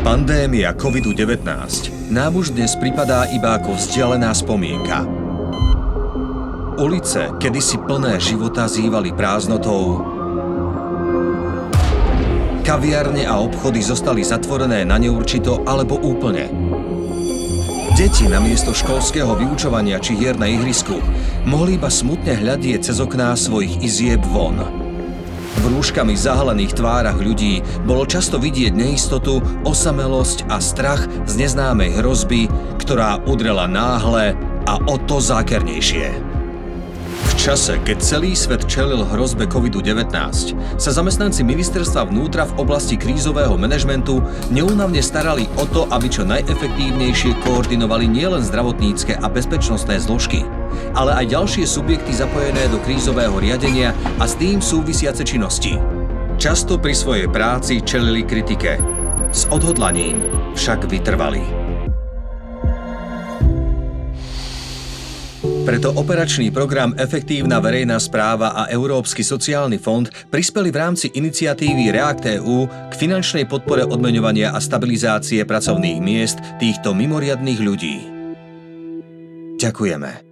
Pandémia COVID-19 nám už dnes pripadá iba ako vzdialená spomienka. Ulice, kedysi plné života, zývali prázdnotou. Kaviarne a obchody zostali zatvorené na neurčito alebo úplne. Deti namiesto školského vyučovania či hier na ihrisku mohli iba smutne hľadieť cez okná svojich izieb von. V rúškami zahalených tvárach ľudí bolo často vidieť neistotu, osamelosť a strach z neznámej hrozby, ktorá udrela náhle a o to zákernejšie. V čase, keď celý svet čelil hrozbe COVID-19, sa zamestnanci ministerstva vnútra v oblasti krízového manažmentu neúnavne starali o to, aby čo najefektívnejšie koordinovali nielen zdravotnícke a bezpečnostné zložky, ale aj ďalšie subjekty zapojené do krízového riadenia a s tým súvisiace činnosti. Často pri svojej práci čelili kritike. S odhodlaním však vytrvali. Preto operačný program Efektívna verejná správa a Európsky sociálny fond prispeli v rámci iniciatívy REACT-EU k finančnej podpore odmeňovania a stabilizácie pracovných miest týchto mimoriadnych ľudí. Ďakujeme.